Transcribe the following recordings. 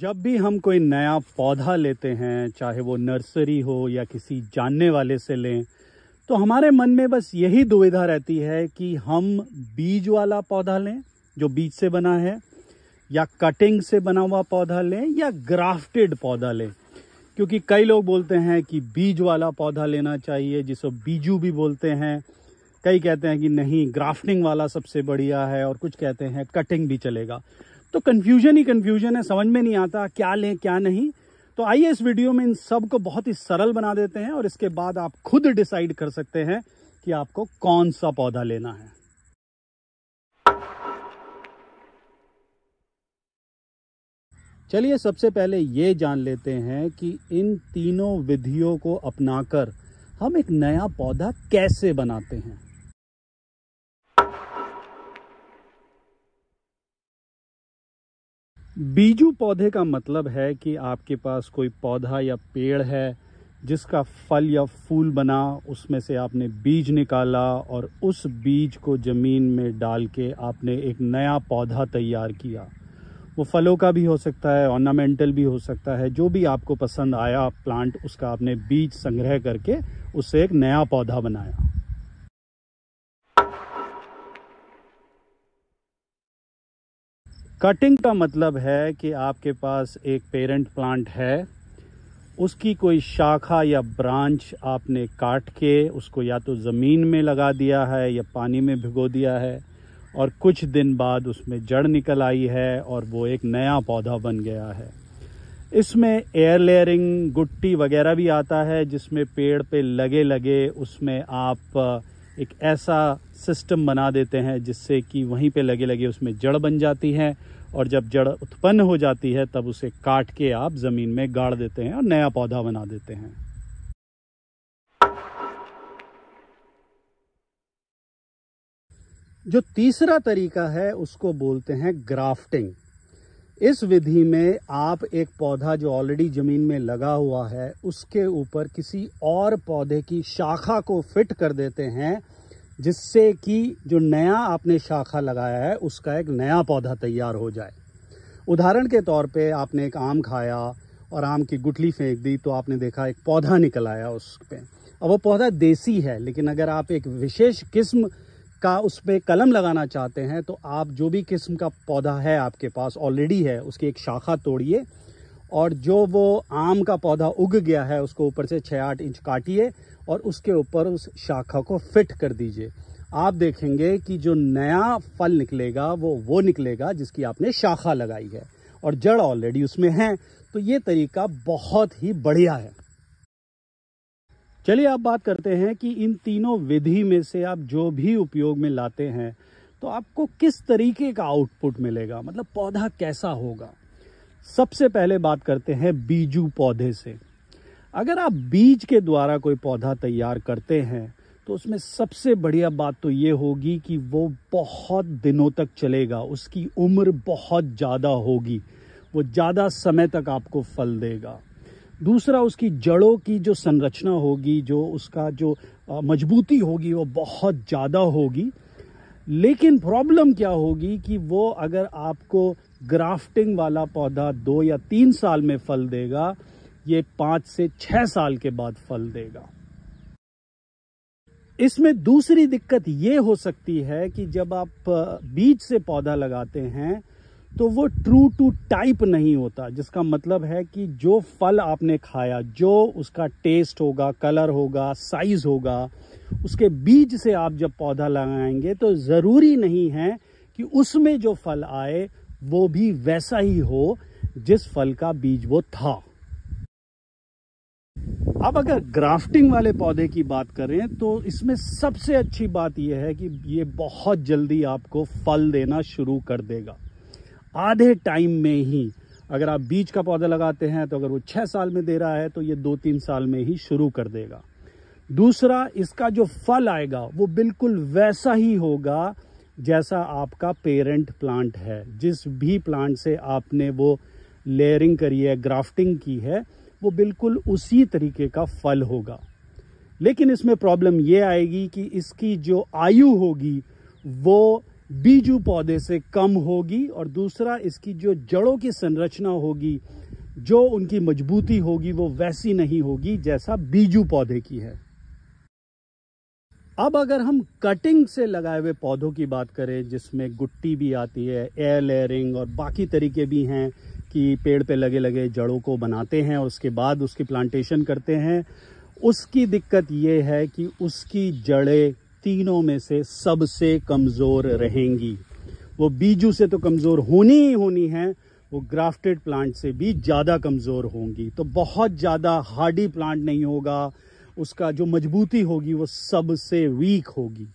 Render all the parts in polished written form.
जब भी हम कोई नया पौधा लेते हैं, चाहे वो नर्सरी हो या किसी जानने वाले से लें, तो हमारे मन में बस यही दुविधा रहती है कि हम बीज वाला पौधा लें जो बीज से बना है, या कटिंग से बना हुआ पौधा लें, या ग्राफ्टेड पौधा लें। क्योंकि कई लोग बोलते हैं कि बीज वाला पौधा लेना चाहिए, जिसको बीजू भी बोलते हैं। कई कहते हैं कि नहीं, ग्राफ्टिंग वाला सबसे बढ़िया है, और कुछ कहते हैं कटिंग भी चलेगा। तो कन्फ्यूजन ही कन्फ्यूजन है, समझ में नहीं आता क्या लें क्या नहीं। तो आइए इस वीडियो में इन सब को बहुत ही सरल बना देते हैं, और इसके बाद आप खुद डिसाइड कर सकते हैं कि आपको कौन सा पौधा लेना है। चलिए सबसे पहले ये जान लेते हैं कि इन तीनों विधियों को अपनाकर हम एक नया पौधा कैसे बनाते हैं। बीजू पौधे का मतलब है कि आपके पास कोई पौधा या पेड़ है जिसका फल या फूल बना, उसमें से आपने बीज निकाला और उस बीज को ज़मीन में डाल के आपने एक नया पौधा तैयार किया। वो फलों का भी हो सकता है, ऑर्नामेंटल भी हो सकता है, जो भी आपको पसंद आया प्लांट, उसका आपने बीज संग्रह करके उससे एक नया पौधा बनाया। कटिंग का मतलब है कि आपके पास एक पेरेंट प्लांट है, उसकी कोई शाखा या ब्रांच आपने काट के उसको या तो ज़मीन में लगा दिया है या पानी में भिगो दिया है, और कुछ दिन बाद उसमें जड़ निकल आई है और वो एक नया पौधा बन गया है। इसमें एयर लेयरिंग, गुट्टी वगैरह भी आता है, जिसमें पेड़ पे लगे लगे उसमें आप एक ऐसा सिस्टम बना देते हैं जिससे कि वहीं पे लगे लगे उसमें जड़ बन जाती है, और जब जड़ उत्पन्न हो जाती है तब उसे काट के आप ज़मीन में गाड़ देते हैं और नया पौधा बना देते हैं। जो तीसरा तरीका है उसको बोलते हैं ग्राफ्टिंग। इस विधि में आप एक पौधा जो ऑलरेडी ज़मीन में लगा हुआ है उसके ऊपर किसी और पौधे की शाखा को फिट कर देते हैं, जिससे कि जो नया आपने शाखा लगाया है उसका एक नया पौधा तैयार हो जाए। उदाहरण के तौर पे आपने एक आम खाया और आम की गुठली फेंक दी, तो आपने देखा एक पौधा निकल आया उस पे। अब वो पौधा देसी है, लेकिन अगर आप एक विशेष किस्म का उस पर कलम लगाना चाहते हैं तो आप जो भी किस्म का पौधा है आपके पास ऑलरेडी है उसकी एक शाखा तोड़िए, और जो वो आम का पौधा उग गया है उसको ऊपर से 6-8 इंच काटिए और उसके ऊपर उस शाखा को फिट कर दीजिए। आप देखेंगे कि जो नया फल निकलेगा वो निकलेगा जिसकी आपने शाखा लगाई है, और जड़ ऑलरेडी उसमें है। तो ये तरीका बहुत ही बढ़िया है। चलिए अब बात करते हैं कि इन तीनों विधि में से आप जो भी उपयोग में लाते हैं तो आपको किस तरीके का आउटपुट मिलेगा, मतलब पौधा कैसा होगा। सबसे पहले बात करते हैं बीजू पौधे से। अगर आप बीज के द्वारा कोई पौधा तैयार करते हैं तो उसमें सबसे बढ़िया बात तो ये होगी कि वो बहुत दिनों तक चलेगा, उसकी उम्र बहुत ज़्यादा होगी, वो ज़्यादा समय तक आपको फल देगा। दूसरा, उसकी जड़ों की जो संरचना होगी, जो उसका जो मजबूती होगी वो बहुत ज़्यादा होगी। लेकिन प्रॉब्लम क्या होगी कि वो अगर आपको ग्राफ्टिंग वाला पौधा 2 या 3 साल में फल देगा, ये 5 से 6 साल के बाद फल देगा। इसमें दूसरी दिक्कत ये हो सकती है कि जब आप बीज से पौधा लगाते हैं तो वो ट्रू टू टाइप नहीं होता, जिसका मतलब है कि जो फल आपने खाया, जो उसका टेस्ट होगा, कलर होगा, साइज होगा, उसके बीज से आप जब पौधा लगाएंगे तो ज़रूरी नहीं है कि उसमें जो फल आए वो भी वैसा ही हो जिस फल का बीज वो था। अब अगर ग्राफ्टिंग वाले पौधे की बात करें तो इसमें सबसे अच्छी बात यह है कि ये बहुत जल्दी आपको फल देना शुरू कर देगा, आधे टाइम में ही। अगर आप बीज का पौधा लगाते हैं तो अगर वो 6 साल में दे रहा है तो ये 2-3 साल में ही शुरू कर देगा। दूसरा, इसका जो फल आएगा वो बिल्कुल वैसा ही होगा जैसा आपका पेरेंट प्लांट है। जिस भी प्लांट से आपने वो लेयरिंग करी है, ग्राफ्टिंग की है, वो बिल्कुल उसी तरीके का फल होगा। लेकिन इसमें प्रॉब्लम ये आएगी कि इसकी जो आयु होगी वो बीजू पौधे से कम होगी, और दूसरा इसकी जो जड़ों की संरचना होगी, जो उनकी मजबूती होगी, वो वैसी नहीं होगी जैसा बीजू पौधे की है। अब अगर हम कटिंग से लगाए हुए पौधों की बात करें, जिसमें गुट्टी भी आती है, एयर लेयरिंग और बाकी तरीके भी हैं कि पेड़ पे लगे लगे जड़ों को बनाते हैं और उसके बाद उसकी प्लांटेशन करते हैं, उसकी दिक्कत ये है कि उसकी जड़ें तीनों में से सबसे कमज़ोर रहेंगी। वो बीजू से तो कमज़ोर होनी ही होनी है, वो ग्राफ्टेड प्लांट से भी ज़्यादा कमज़ोर होंगी। तो बहुत ज़्यादा हार्डी प्लांट नहीं होगा, उसका जो मजबूती होगी वो सबसे वीक होगी।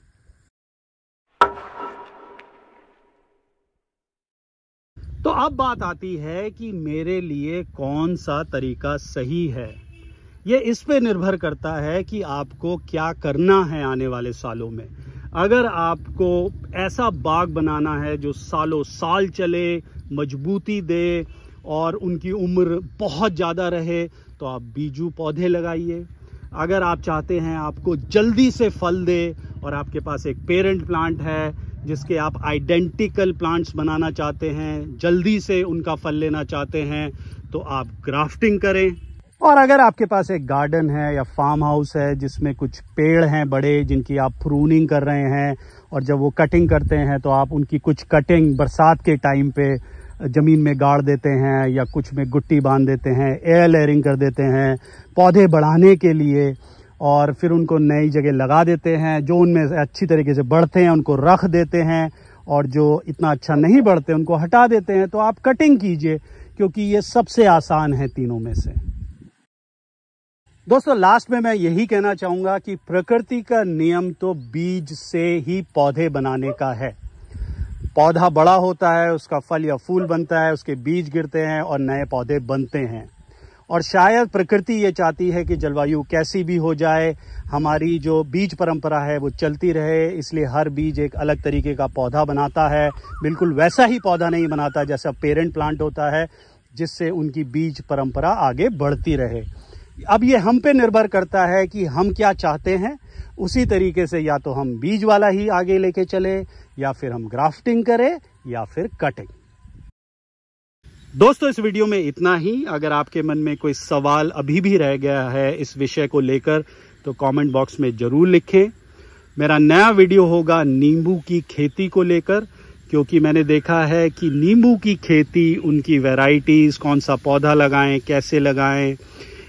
तो अब बात आती है कि मेरे लिए कौन सा तरीका सही है। ये इस पे निर्भर करता है कि आपको क्या करना है आने वाले सालों में। अगर आपको ऐसा बाग बनाना है जो सालों साल चले, मजबूती दे और उनकी उम्र बहुत ज़्यादा रहे, तो आप बीजू पौधे लगाइए। अगर आप चाहते हैं आपको जल्दी से फल दे और आपके पास एक पेरेंट प्लांट है जिसके आप आइडेंटिकल प्लांट्स बनाना चाहते हैं, जल्दी से उनका फल लेना चाहते हैं, तो आप ग्राफ्टिंग करें। और अगर आपके पास एक गार्डन है या फार्म हाउस है जिसमें कुछ पेड़ हैं बड़े जिनकी आप प्रूनिंग कर रहे हैं, और जब वो कटिंग करते हैं तो आप उनकी कुछ कटिंग बरसात के टाइम पे ज़मीन में गाड़ देते हैं या कुछ में गुट्टी बांध देते हैं, एयर लेयरिंग कर देते हैं पौधे बढ़ाने के लिए, और फिर उनको नई जगह लगा देते हैं। जो उनमें से अच्छी तरीके से बढ़ते हैं उनको रख देते हैं, और जो इतना अच्छा नहीं बढ़ते उनको हटा देते हैं। तो आप कटिंग कीजिए, क्योंकि ये सबसे आसान है तीनों में से। दोस्तों, लास्ट में मैं यही कहना चाहूँगा कि प्रकृति का नियम तो बीज से ही पौधे बनाने का है। पौधा बड़ा होता है, उसका फल या फूल बनता है, उसके बीज गिरते हैं और नए पौधे बनते हैं। और शायद प्रकृति ये चाहती है कि जलवायु कैसी भी हो जाए, हमारी जो बीज परंपरा है वो चलती रहे, इसलिए हर बीज एक अलग तरीके का पौधा बनाता है। बिल्कुल वैसा ही पौधा नहीं बनाता जैसा पेरेंट प्लांट होता है, जिससे उनकी बीज परंपरा आगे बढ़ती रहे। अब ये हम पे निर्भर करता है कि हम क्या चाहते हैं। उसी तरीके से या तो हम बीज वाला ही आगे लेके चले, या फिर हम ग्राफ्टिंग करें, या फिर कटिंग। दोस्तों, इस वीडियो में इतना ही। अगर आपके मन में कोई सवाल अभी भी रह गया है इस विषय को लेकर, तो कमेंट बॉक्स में जरूर लिखें। मेरा नया वीडियो होगा नींबू की खेती को लेकर, क्योंकि मैंने देखा है कि नींबू की खेती, उनकी वैरायटीज, कौन सा पौधा लगाएं, कैसे लगाएं,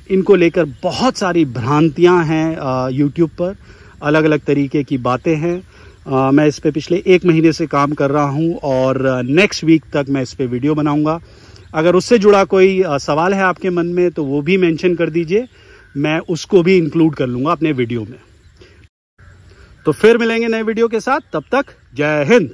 इनको लेकर बहुत सारी भ्रांतियां हैं यूट्यूब पर, अलग अलग तरीके की बातें हैं। मैं इस पे पिछले 1 महीने से काम कर रहा हूं, और नेक्स्ट वीक तक मैं इस पे वीडियो बनाऊंगा। अगर उससे जुड़ा कोई सवाल है आपके मन में तो वो भी मेंशन कर दीजिए, मैं उसको भी इंक्लूड कर लूंगा अपने वीडियो में। तो फिर मिलेंगे नए वीडियो के साथ, तब तक जय हिंद।